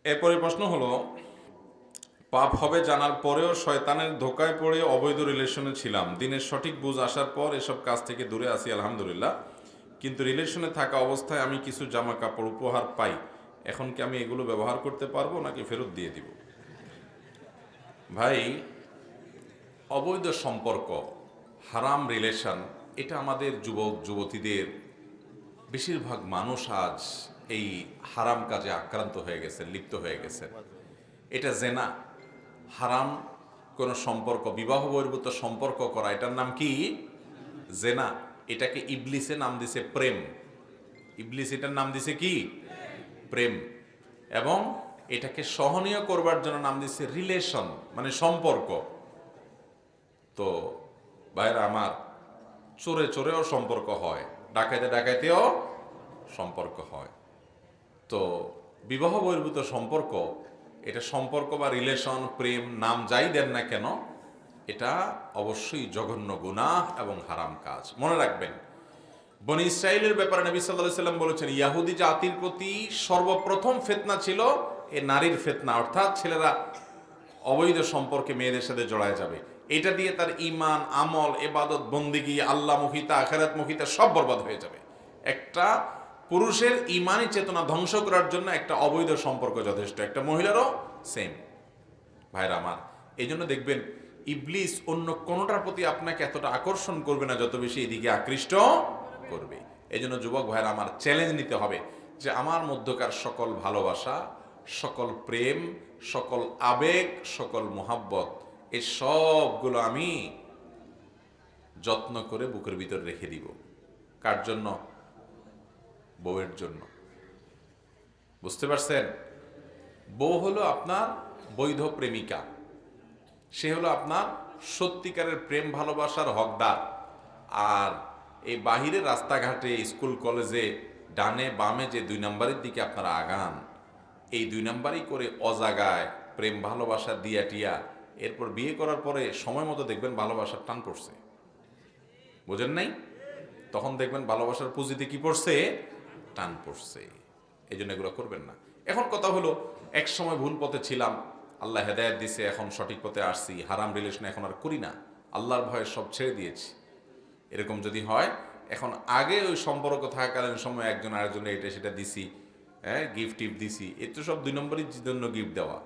এরপরে প্রশ্ন হলো, পাপ হবে জানার পরেও শয়তানের ধোকায় পড়ে অবৈধ রিলেশনে ছিলাম। দিনের সঠিক বুঝ আসার পর এসব কাজ থেকে দূরে আছি আলহামদুলিল্লাহ। কিন্তু রিলেশনে থাকা অবস্থায় আমি কিছু জামা কাপড় উপহার পাই। এখন কি আমি এগুলো ব্যবহার করতে পারবো নাকি ফেরত দিয়ে দিব? ভাই, অবৈধ সম্পর্ক, হারাম রিলেশন, এটা আমাদের যুবক যুবতীদের বেশিরভাগ মানুষ আজ এই হারাম কাজে আক্রান্ত হয়ে গেছে, লিপ্ত হয়ে গেছে। এটা জেনা, হারাম কোনো সম্পর্ক, বিবাহ বহির্ভূত সম্পর্ক করা, এটার নাম কি? জেনা। এটাকে ইবলিসে নাম দিছে প্রেম। ইবলিস এটার নাম দিছে কি? প্রেম। এবং এটাকে সহনীয় করবার জন্য নাম দিছে রিলেশন, মানে সম্পর্ক। তো ভাইরা আমার, চোরে চোরেও সম্পর্ক হয়, ডাকাইতে ডাকাইতেও সম্পর্ক হয়। তো বিবাহ বহির্ভূত সম্পর্ক, এটা সম্পর্ক বা রিলেশন, প্রেম, নাম যাই দেন না কেন, এটা অবশ্যই জঘন্য গুনাহ এবং হারাম কাজ। মনে রাখবেন, বনি ইসরাইলের ব্যাপারে নবী সাল্লাল্লাহু আলাইহি ওয়াসাল্লাম বলেছেন, ইয়াহুদি জাতির প্রতি সর্বপ্রথম ফিতনা ছিল এ নারীর ফিতনা, অর্থাৎ ছেলেরা অবৈধ সম্পর্কে মেয়েদের সাথে জড়ায় যাবে। এটা দিয়ে তার ঈমান, আমল, ইবাদত, বন্দেগী, আল্লাহমুখিতা, আখিরাতমুখিতা সব বরবাদ হয়ে যাবে। একটা পুরুষের ঈমানি চেতনা ধ্বংস করার জন্য একটা অবৈধ সম্পর্ক যথেষ্ট, একটা মহিলারও সেম। ভাইরা আমার, এই জন্য দেখবেন ইবলিস অন্য কোনোটার প্রতি আপনাকে এতটা আকর্ষণ করবে না যত বেশি এদিকে আকৃষ্ট করবে। এই জন্য যুবক ভাইরা আমার, চ্যালেঞ্জ নিতে হবে যে আমার মধ্যকার সকল ভালোবাসা, সকল প্রেম, সকল আবেগ, সকল মোহাব্বত, এই সবগুলো আমি যত্ন করে বুকের ভিতর রেখে দিব। কার জন্য? বউয়ের জন্য। বুঝতে পারছেন? বউ হলো আপনার বৈধ প্রেমিকা, সে হলো আপনার সত্যিকারের প্রেম ভালোবাসার হকদার। আর এই বাহিরে রাস্তাঘাটে, স্কুল কলেজে ডানে বামে যে 2 নম্বরের দিকে আপনারা আগান, এই 2 নম্বরই করে অজাগায় প্রেম ভালোবাসা দিয়া টিয়া, এরপর বিয়ে করার পরে সময় মতো দেখবেন ভালোবাসার টান পড়ছে। বোঝেন নাই? তখন দেখবেন ভালোবাসার পুঁজিতে কি পড়ছে? টান পড়ছে। এই জন্য এগুলো করবেন না। এখন কথা হলো, এক সময় ভুল পথে ছিলাম, আল্লাহ হেদায়েত দিছে, এখন সঠিক পথে আসছি, হারাম রিলেশন এখন আর করি না, আল্লাহর ভয়ে সব ছেড়ে দিয়েছি। এরকম যদি হয়, এখন আগে ওই সম্পর্ক থাকাকালীন সময় একজন আরেকজনে এটা সেটা দিছি, হ্যাঁ, গিফট টিফট দিছি, এ তো সব 2 নম্বরই জন্য গিফট দেওয়া।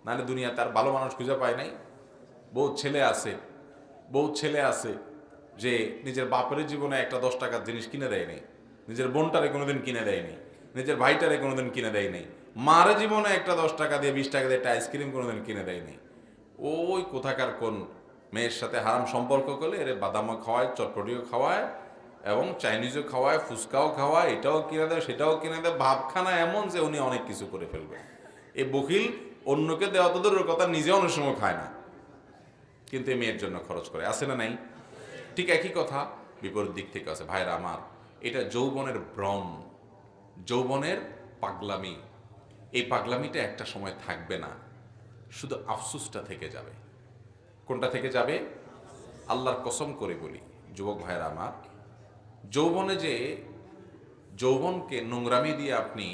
নাহলে দুনিয়াতে আর ভালো মানুষ খুঁজে পায় নাই। বহুত ছেলে আছে, বহুত ছেলে আছে যে নিজের বাপের জীবনে একটা 10 টাকার জিনিস কিনে দেয়নি, নিজের বোনটারে কোনোদিন কিনে দেয়নি, নিজের ভাইটারে কোনোদিন কিনে দেয়নি, মার জীবনে একটা 10 টাকা দিয়ে 20 টাকা দিয়ে একটা আইসক্রিম কোনোদিন কিনে দেয়নি। ওই কোথাকার কোন মেয়ের সাথে হারাম সম্পর্ক করলে এর বাদামও খাওয়ায়, চটপটিও খাওয়ায়, এবং চাইনিজও খাওয়ায়, ফুচকাও খাওয়ায়, এটাও কিনে দেয়, সেটাও কিনে দেয়। ভাবখানা এমন যে উনি অনেক কিছু করে ফেলবে। এই বকিল অন্যকে দেওয়া তো দূরের কথা, নিজে অনেক সময় খায় না, কিন্তু এই মেয়ের জন্য খরচ করে। আছে না নাই? ঠিক একই কথা বিপরীত দিক থেকে আছে। ভাইরা আমার, এটা যৌবনের ভ্রম, যৌবনের পাগলামি। এই পাগলামিটা একটা সময় থাকবে না, শুধু আফসুসটা থেকে যাবে। কোনটা থেকে যাবে? আল্লাহর কসম করে বলি যুবক ভাইরা আমার, যৌবনে যে যৌবনকে নোংরামি দিয়ে আপনি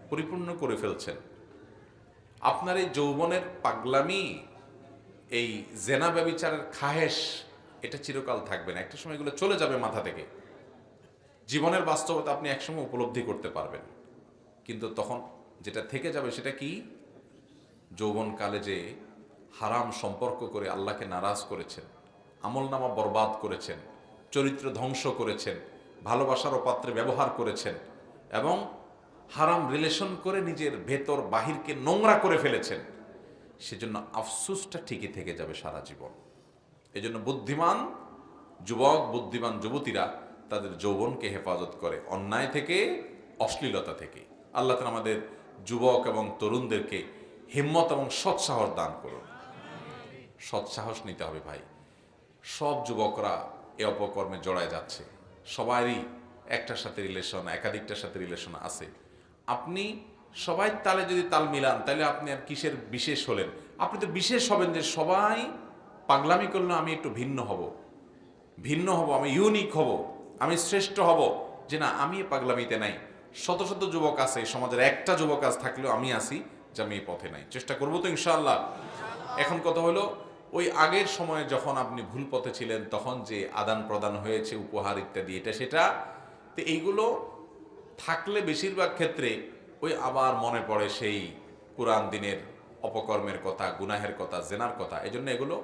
পরিপূর্ণ করে ফেলছেন, আপনার এই যৌবনের পাগলামি, এই জেনা ব্যভিচারের খাহেশ, এটা চিরকাল থাকবে না। একটা সময় এগুলো চলে যাবে মাথা থেকে। জীবনের বাস্তবতা আপনি একসময় উপলব্ধি করতে পারবেন, কিন্তু তখন যেটা থেকে যাবে সেটা কি? যৌবনকালে যে হারাম সম্পর্ক করে আল্লাহকে নারাজ করেছেন, আমলনামা বরবাদ করেছেন, চরিত্র ধ্বংস করেছেন, ভালোবাসার পাত্রে ব্যবহার করেছেন, এবং হারাম রিলেশন করে নিজের ভেতর বাহিরকে নোংরা করে ফেলেছেন, সেজন্য আফসোসটা ঠিকই থেকে যাবে সারা জীবন। এজন্য বুদ্ধিমান যুবক, বুদ্ধিমান যুবতীরা তাদের যৌবনকে হেফাজত করে অন্যায় থেকে, অশ্লীলতা থেকে। আল্লাহ তাআলা আমাদের যুবক এবং তরুণদেরকে হিম্মত এবং সৎসাহস দান করুন। সৎসাহস নিতে হবে ভাই। সব যুবকরা এ অপকর্মে জড়ায় যাচ্ছে, সবারই একটার সাথে রিলেশন, একাধিকটার সাথে রিলেশন আছে। আপনি সবাই তালে যদি তাল মিলান, তাহলে আপনি আর কিসের বিশেষ হলেন? আপনি তো বিশেষ হবেন যে সবাই পাগলামি করলে আমি একটু ভিন্ন হব, ভিন্ন হব, আমি ইউনিক হব, আমি শ্রেষ্ঠ হব, যে না আমি পাগলামিতে নাই। শত শত যুবক আছে সমাজের, একটা যুবক আজ থাকলেও আমি আছি যে আমি এই পথে নাই। চেষ্টা করবো তো ইনশাআল্লাহ। এখন কথা হলো, ওই আগের সময়ে যখন আপনি ভুল পথে ছিলেন তখন যে আদান প্রদান হয়েছে উপহার ইত্যাদি এটা সেটা, তো এইগুলো থাকলে বেশিরভাগ ক্ষেত্রে ওই আবার মনে পড়ে সেই পুরান দিনের অপকর্মের কথা, গুনাহের কথা, জেনার কথা। এই জন্য এগুলো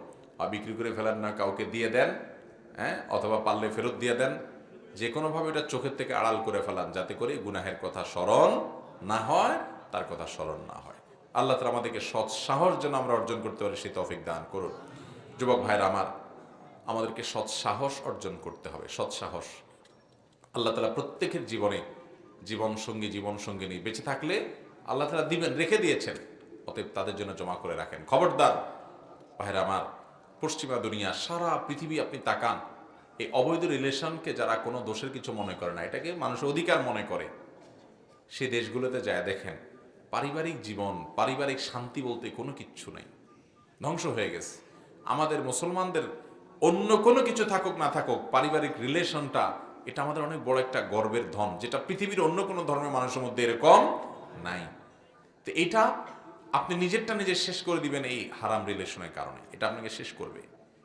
বিক্রি করে ফেলেন না, কাউকে দিয়ে দেন, হ্যাঁ, অথবা পারলে ফেরত দিয়ে দেন। যে কোনোভাবে এটা চোখের থেকে আড়াল করে ফেলান, যাতে করে গুনাহের কথা স্মরণ না হয়, তার কথা স্মরণ না হয়। আল্লাহ তাআলা আমাদেরকে সৎ সাহস যেন আমরা অর্জন করতে পারি সেই তৌফিক দান করুন। যুবক ভাইরা আমার, আমাদেরকে সৎ সাহস অর্জন করতে হবে। সৎ সাহস আল্লাহ তাআলা প্রত্যেকের জীবনে জীবন সঙ্গিনী বেঁচে থাকলে আল্লাহ তাআলা দিবেন, রেখে দিয়েছেন। অতএব তাদের জন্য জমা করে রাখেন। খবরদার ভাইরা আমার, পশ্চিমা দুনিয়া, সারা পৃথিবী আপনি তাকান, এই অবৈধ রিলেশনকে যারা কোনো দোষের কিছু মনে করে না, এটাকে মানুষের অধিকার মনে করে, সে দেশগুলোতে যায় দেখেন পারিবারিক জীবন, পারিবারিক শান্তি বলতে কোনো কিচ্ছু নেই, ধ্বংস হয়ে গেছে। আমাদের মুসলমানদের অন্য কোনো কিছু থাকুক না থাকুক, পারিবারিক রিলেশনটা এটা আমাদের অনেক বড় একটা গর্বের ধন, যেটা পৃথিবীর অন্য কোনো ধর্মের মানুষের মধ্যে এরকম নাই। তো এটা আপনি নিজেরটা নিজে শেষ করে দিবেন এই হারাম রিলেশনের কারণে। এটা আপনাকে শেষ করবে,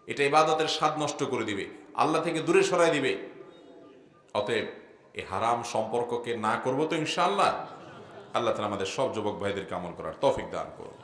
এটা ইবাদতের স্বাদ নষ্ট করে দিবে, আল্লাহ থেকে দূরে সরাই দিবে। অতএব এই হারাম সম্পর্ককে না করবো তো ইনশাআল্লাহ। আল্লাহ তাআলা আমাদের সব যুবক ভাইদেরকে আমল করার তৌফিক দান করুন।